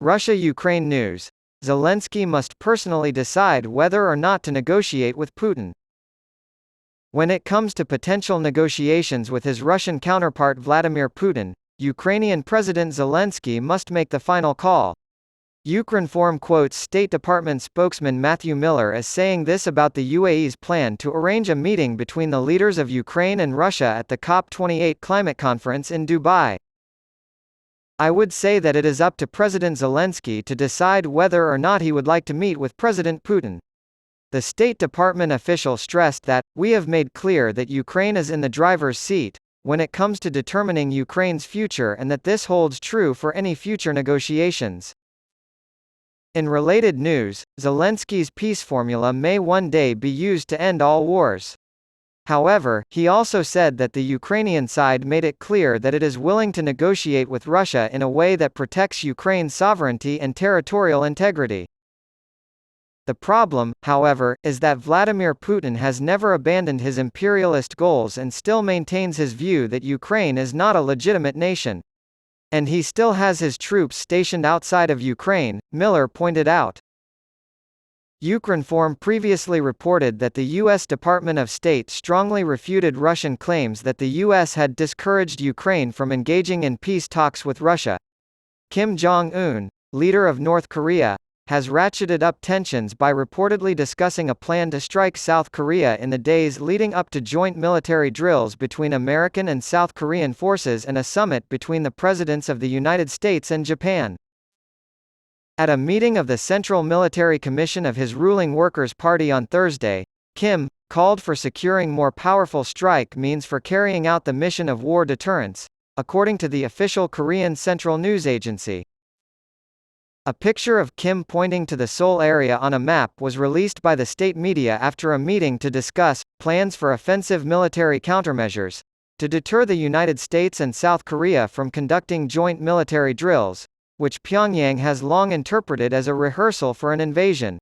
Russia-Ukraine news. Zelensky must personally decide whether or not to negotiate with Putin. When it comes to potential negotiations with his Russian counterpart Vladimir Putin, Ukrainian President Zelensky must make the final call. Ukrinform quotes State Department spokesman Matthew Miller as saying this about the UAE's plan to arrange a meeting between the leaders of Ukraine and Russia at the COP28 climate conference in Dubai. I would say that it is up to President Zelensky to decide whether or not he would like to meet with President Putin. The State Department official stressed that, "We have made clear that Ukraine is in the driver's seat when it comes to determining Ukraine's future and that this holds true for any future negotiations." In related news, Zelensky's peace formula may one day be used to end all wars. However, he also said that the Ukrainian side made it clear that it is willing to negotiate with Russia in a way that protects Ukraine's sovereignty and territorial integrity. The problem, however, is that Vladimir Putin has never abandoned his imperialist goals and still maintains his view that Ukraine is not a legitimate nation. And he still has his troops stationed outside of Ukraine, Miller pointed out. Ukrinform previously reported that the U.S. Department of State strongly refuted Russian claims that the U.S. had discouraged Ukraine from engaging in peace talks with Russia. Kim Jong-un, leader of North Korea, has ratcheted up tensions by reportedly discussing a plan to strike South Korea in the days leading up to joint military drills between American and South Korean forces and a summit between the presidents of the United States and Japan. At a meeting of the Central Military Commission of his ruling Workers' Party on Thursday, Kim called for securing more powerful strike means for carrying out the mission of war deterrence, according to the official Korean Central News Agency. A picture of Kim pointing to the Seoul area on a map was released by the state media after a meeting to discuss plans for offensive military countermeasures to deter the United States and South Korea from conducting joint military drills, which Pyongyang has long interpreted as a rehearsal for an invasion.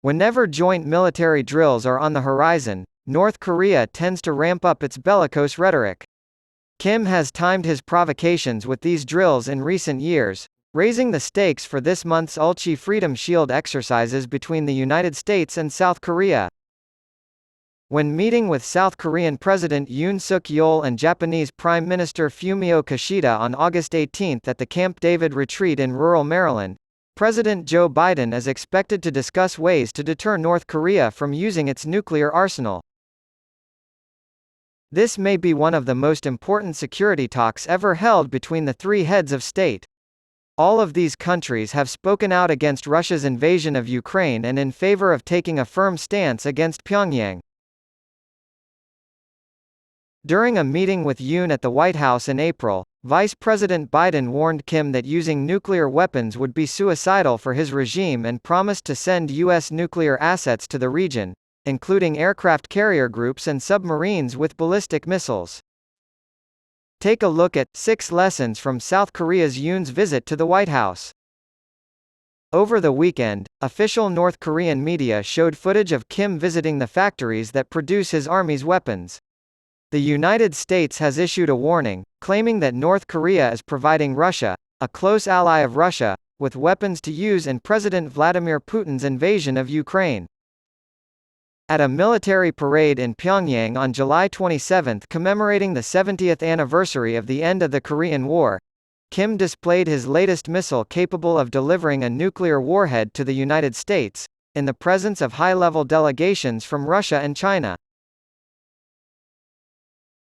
Whenever joint military drills are on the horizon, North Korea tends to ramp up its bellicose rhetoric. Kim has timed his provocations with these drills in recent years, raising the stakes for this month's Ulchi Freedom Shield exercises between the United States and South Korea. When meeting with South Korean President Yoon Suk-yeol and Japanese Prime Minister Fumio Kishida on August 18 at the Camp David retreat in rural Maryland, President Joe Biden is expected to discuss ways to deter North Korea from using its nuclear arsenal. This may be one of the most important security talks ever held between the three heads of state. All of these countries have spoken out against Russia's invasion of Ukraine and in favor of taking a firm stance against Pyongyang. During a meeting with Yoon at the White House in April, Vice President Biden warned Kim that using nuclear weapons would be suicidal for his regime and promised to send U.S. nuclear assets to the region, including aircraft carrier groups and submarines with ballistic missiles. Take a look at 6 lessons from South Korea's Yoon's visit to the White House. Over the weekend, official North Korean media showed footage of Kim visiting the factories that produce his army's weapons. The United States has issued a warning, claiming that North Korea is providing Russia, a close ally of Russia, with weapons to use in President Vladimir Putin's invasion of Ukraine. At a military parade in Pyongyang on July 27 commemorating the 70th anniversary of the end of the Korean War, Kim displayed his latest missile capable of delivering a nuclear warhead to the United States, in the presence of high-level delegations from Russia and China.